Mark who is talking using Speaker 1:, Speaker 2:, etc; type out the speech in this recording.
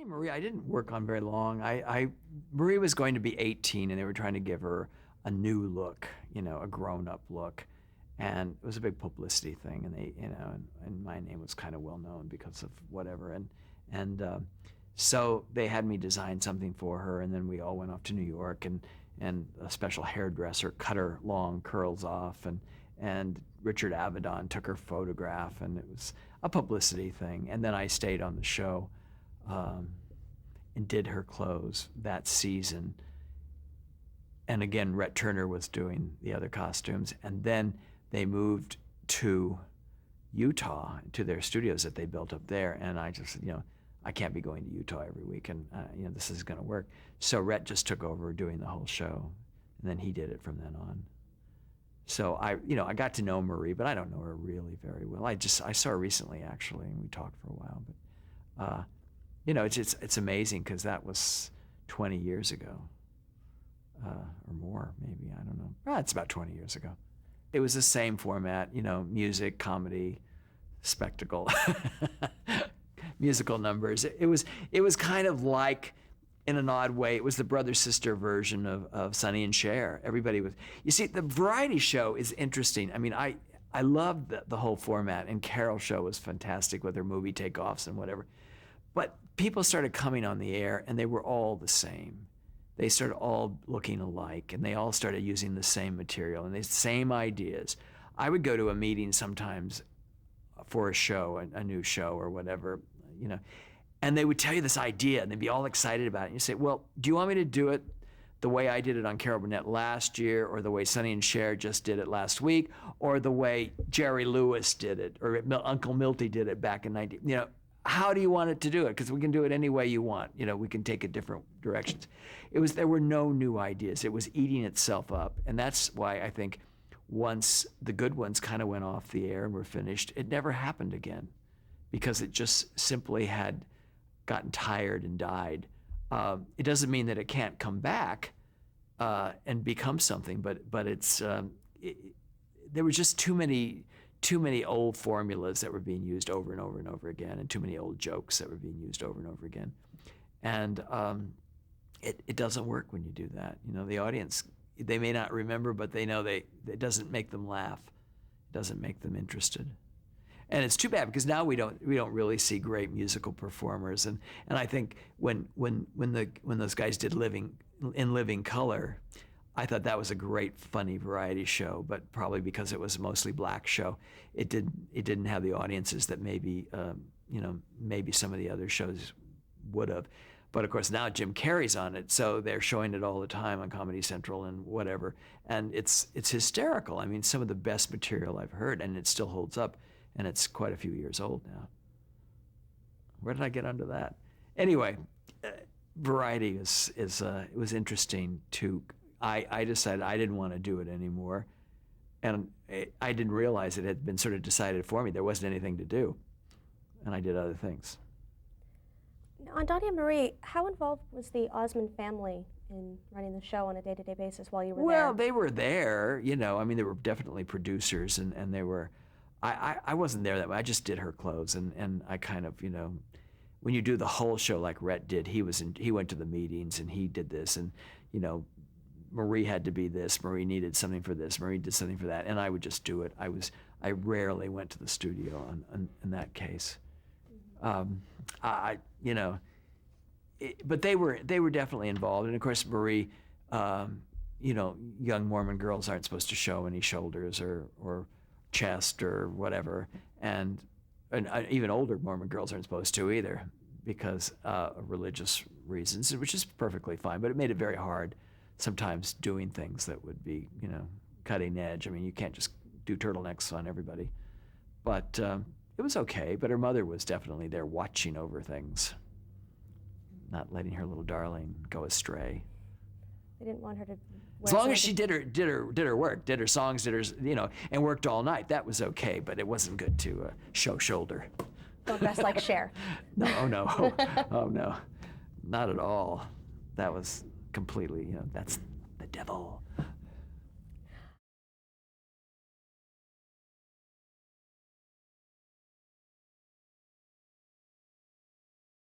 Speaker 1: Donny and Marie, I didn't work on very long. Marie was going to be 18, and they were trying to give her a new look, a grown-up look, and it was a big publicity thing. And they, and my name was kind of well known because of whatever, and so they had me design something for her, and then we all went off to New York, and a special hairdresser cut her long curls off, and Richard Avedon took her photograph, and it was a publicity thing. And then I stayed on the show and did her clothes that season. And again, Rhett Turner was doing the other costumes. And then they moved to Utah, to their studios that they built up there. And I just, I can't be going to Utah every week, and this is gonna work. So Rhett just took over doing the whole show, and then he did it from then on. So I got to know Marie, but I don't know her really very well. I saw her recently, actually, and we talked for a while. But it's amazing, because that was 20 years ago, or more, maybe, I don't know. It's about 20 years ago. It was the same format, music, comedy, spectacle, musical numbers. It was kind of like, in an odd way, it was the brother-sister version of Sonny and Cher. Everybody was, you see, the variety show is interesting. I mean, I loved the whole format, and Carol's show was fantastic with her movie takeoffs and whatever. But people started coming on the air, and they were all the same. They started all looking alike, and they all started using the same material and the same ideas. I would go to a meeting sometimes for a show, a new show or whatever, and they would tell you this idea, and they'd be all excited about it. And you say, well, do you want me to do it the way I did it on Carol Burnett last year, or the way Sonny and Cher just did it last week, or the way Jerry Lewis did it, or Uncle Milty did it back in 19, how do you want it to do it? Because we can do it any way you want. We can take it different directions. There were no new ideas. It was eating itself up. And that's why I think once the good ones kind of went off the air and were finished, it never happened again, because it just simply had gotten tired and died. It doesn't mean that it can't come back and become something, but it's there were just too many old formulas that were being used over and over and over again, and too many old jokes that were being used over and over again. And it doesn't work when you do that. The audience, they may not remember, but they know it doesn't make them laugh. It doesn't make them interested. And it's too bad, because now we don't really see great musical performers. And I think when those guys did Living Color, I thought that was a great, funny variety show, but probably because it was a mostly black show, it didn't have the audiences that maybe some of the other shows would have. But of course now Jim Carrey's on it, so they're showing it all the time on Comedy Central and whatever, and it's hysterical. I mean, some of the best material I've heard, and it still holds up, and it's quite a few years old now. Where did I get onto that? Anyway, variety it was interesting too. I decided I didn't want to do it anymore, and I didn't realize it had been sort of decided for me. There wasn't anything to do, and I did other things.
Speaker 2: On Donny and Marie, how involved was the Osmond family in running the show on a day-to-day basis while you were there?
Speaker 1: Well, they were there, I mean, they were definitely producers, and they were, I wasn't there that way. I just did her clothes, and I kind of, when you do the whole show like Rhett did, he went to the meetings, and he did this, and, Marie had to be this, Marie needed something for this, Marie did something for that, and I would just do it. I rarely went to the studio in that case. But they were definitely involved, and of course Marie, young Mormon girls aren't supposed to show any shoulders or chest or whatever, and even older Mormon girls aren't supposed to either, because of religious reasons, which is perfectly fine, but it made it very hard sometimes doing things that would be, cutting edge. I mean, you can't just do turtlenecks on everybody. But it was okay, but her mother was definitely there watching over things, not letting her little darling go astray.
Speaker 2: They didn't want her to.
Speaker 1: As long as she did her work, did her songs, did her, and worked all night, that was okay, but it wasn't good to show shoulder.
Speaker 2: Don't dress like Cher.
Speaker 1: No, oh no, not at all. That was completely, that's the devil.